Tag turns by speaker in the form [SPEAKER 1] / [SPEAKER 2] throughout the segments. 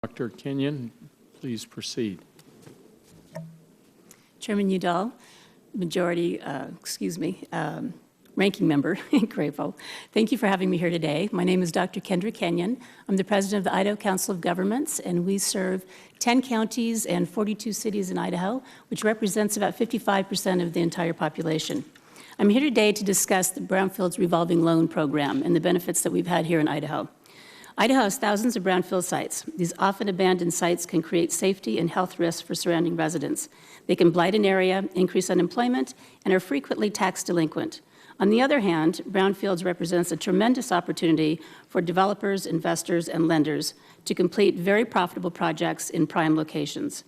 [SPEAKER 1] Dr. Kenyon, please proceed.
[SPEAKER 2] Chairman Udall, Ranking Member Crapo, thank you for having me here today. My name is Dr. Kendra Kenyon. I'm the president of the Idaho Council of Governments, and we serve 10 counties and 42 cities in Idaho, which represents about 55% of the entire population. I'm here today to discuss the Brownfields revolving loan program and the benefits that we've had here in Idaho. Idaho has thousands of brownfield sites. These often abandoned sites can create safety and health risks for surrounding residents. They can blight an area, increase unemployment, and are frequently tax delinquent. On the other hand, brownfields represents a tremendous opportunity for developers, investors, and lenders to complete very profitable projects in prime locations.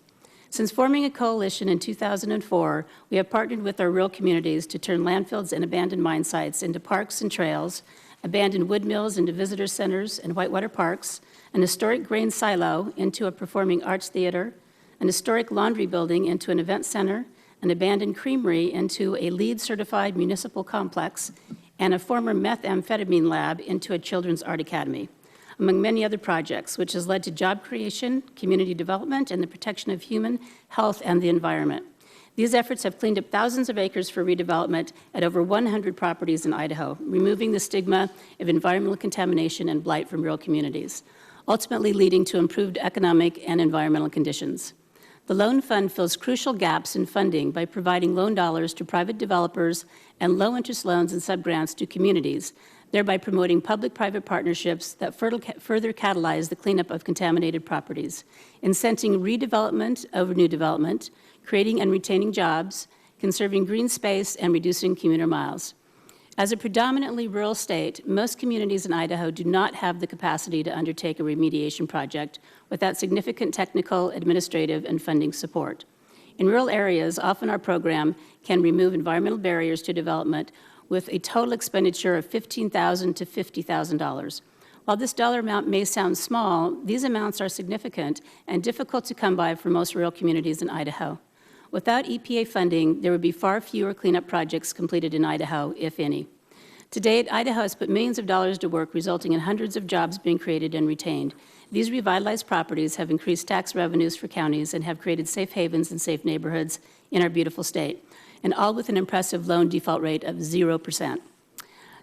[SPEAKER 2] Since forming a coalition in 2004, we have partnered with our rural communities to turn landfills and abandoned mine sites into parks and trails, abandoned wood mills into visitor centers and whitewater parks, an historic grain silo into a performing arts theater, an historic laundry building into an event center, an abandoned creamery into a LEED-certified municipal complex, and a former methamphetamine lab into a children's art academy, among many other projects, which has led to job creation, community development, and the protection of human health and the environment. These efforts have cleaned up thousands of acres for redevelopment at over 100 properties in Idaho, removing the stigma of environmental contamination and blight from rural communities, ultimately leading to improved economic and environmental conditions. The Loan Fund fills crucial gaps in funding by providing loan dollars to private developers and low-interest loans and subgrants to communities, thereby promoting public-private partnerships that further catalyze the cleanup of contaminated properties, incenting redevelopment over new development, creating and retaining jobs, conserving green space, and reducing commuter miles. As a predominantly rural state, most communities in Idaho do not have the capacity to undertake a remediation project without significant technical, administrative, and funding support. In rural areas, often our program can remove environmental barriers to development with a total expenditure of $15,000 to $50,000. While this dollar amount may sound small, these amounts are significant and difficult to come by for most rural communities in Idaho. Without EPA funding, there would be far fewer cleanup projects completed in Idaho, if any. To date, Idaho has put millions of dollars to work, resulting in hundreds of jobs being created and retained. These revitalized properties have increased tax revenues for counties and have created safe havens and safe neighborhoods in our beautiful state, and all with an impressive loan default rate of 0%.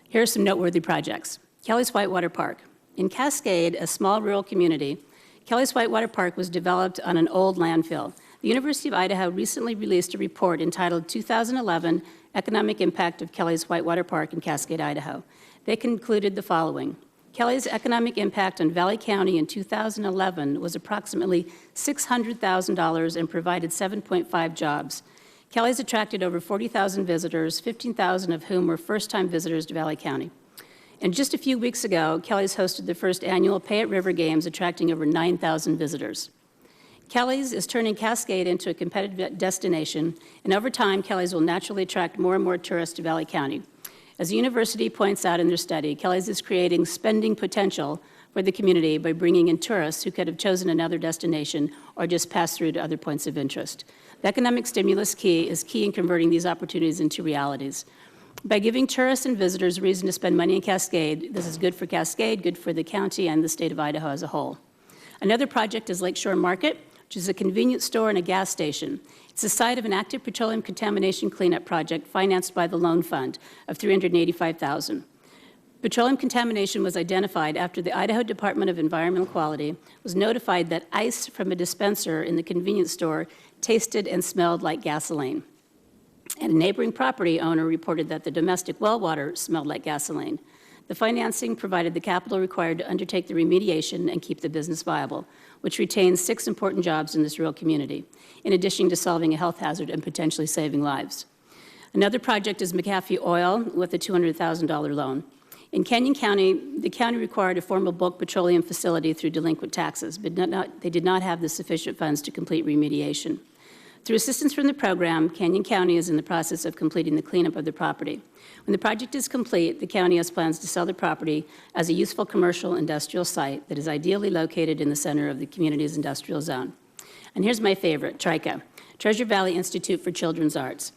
[SPEAKER 2] Here are some noteworthy projects. Kelly's Whitewater Park. In Cascade, a small rural community, Kelly's Whitewater Park was developed on an old landfill. The University of Idaho recently released a report entitled 2011 Economic Impact of Kelly's Whitewater Park in Cascade, Idaho. They concluded the following. Kelly's economic impact on Valley County in 2011 was approximately $600,000 and provided 7.5 jobs. Kelly's attracted over 40,000 visitors, 15,000 of whom were first-time visitors to Valley County. And just a few weeks ago, Kelly's hosted the first annual Pay It River Games, attracting over 9,000 visitors. Kelly's is turning Cascade into a competitive destination, and over time, Kelly's will naturally attract more and more tourists to Valley County. As the university points out in their study, Kelly's is creating spending potential for the community by bringing in tourists who could have chosen another destination or just passed through to other points of interest. The economic stimulus is key in converting these opportunities into realities. By giving tourists and visitors reason to spend money in Cascade, this is good for Cascade, good for the county, and the state of Idaho as a whole. Another project is Lakeshore Market, which is a convenience store and a gas station. It's the site of an active petroleum contamination cleanup project financed by the Loan Fund of $385,000. Petroleum contamination was identified after the Idaho Department of Environmental Quality was notified that ice from a dispenser in the convenience store tasted and smelled like gasoline. And a neighboring property owner reported that the domestic well water smelled like gasoline. The financing provided the capital required to undertake the remediation and keep the business viable, which retains 6 important jobs in this rural community, in addition to solving a health hazard and potentially saving lives. Another project is McAfee Oil with a $200,000 loan. In Kenyon County, the county required a formal bulk petroleum facility through delinquent taxes, but they did not have the sufficient funds to complete remediation. Through assistance from the program, Kenyon County is in the process of completing the cleanup of the property. When the project is complete, the county has plans to sell the property as a useful commercial industrial site that is ideally located in the center of the community's industrial zone. And here's my favorite, TRICA, Treasure Valley Institute for Children's Arts.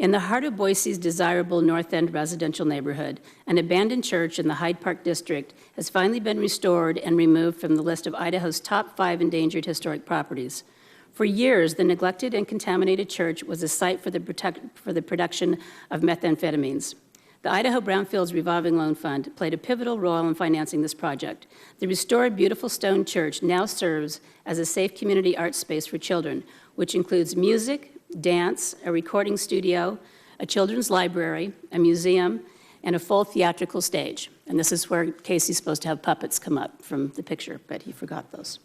[SPEAKER 2] In the heart of Boise's desirable North End residential neighborhood, an abandoned church in the Hyde Park district has finally been restored and removed from the list of Idaho's top 5 endangered historic properties. For years, the neglected and contaminated church was a site for the production of methamphetamines. The Idaho Brownfields Revolving Loan Fund played a pivotal role in financing this project. The restored beautiful stone church now serves as a safe community art space for children, which includes music, dance, a recording studio, a children's library, a museum, and a full theatrical stage. And this is where Casey's supposed to have puppets come up from the picture, but he forgot those.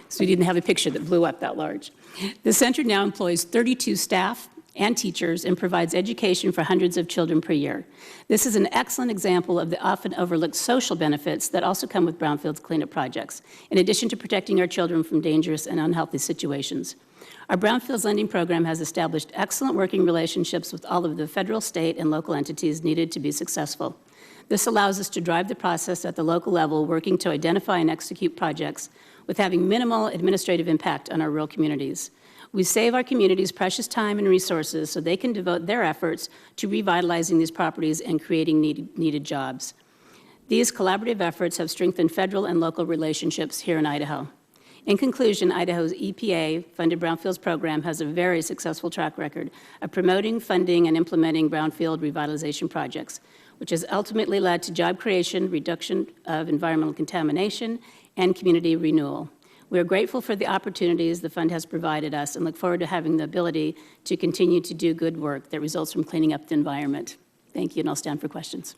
[SPEAKER 2] So we didn't have a picture that blew up that large. The center now employs 32 staff and teachers and provides education for hundreds of children per year. This is an excellent example of the often overlooked social benefits that also come with Brownfields cleanup projects, in addition to protecting our children from dangerous and unhealthy situations. Our Brownfields lending program has established excellent working relationships with all of the federal, state, and local entities needed to be successful. This allows us to drive the process at the local level, working to identify and execute projects with having minimal administrative impact on our rural communities. We save our communities precious time and resources so they can devote their efforts to revitalizing these properties and creating needed jobs. These collaborative efforts have strengthened federal and local relationships here in Idaho. In conclusion, Idaho's EPA-funded Brownfields program has a very successful track record of promoting, funding, and implementing brownfield revitalization projects, which has ultimately led to job creation, reduction of environmental contamination, and community renewal. We are grateful for the opportunities the fund has provided us and look forward to having the ability to continue to do good work that results from cleaning up the environment. Thank you, and I'll stand for questions.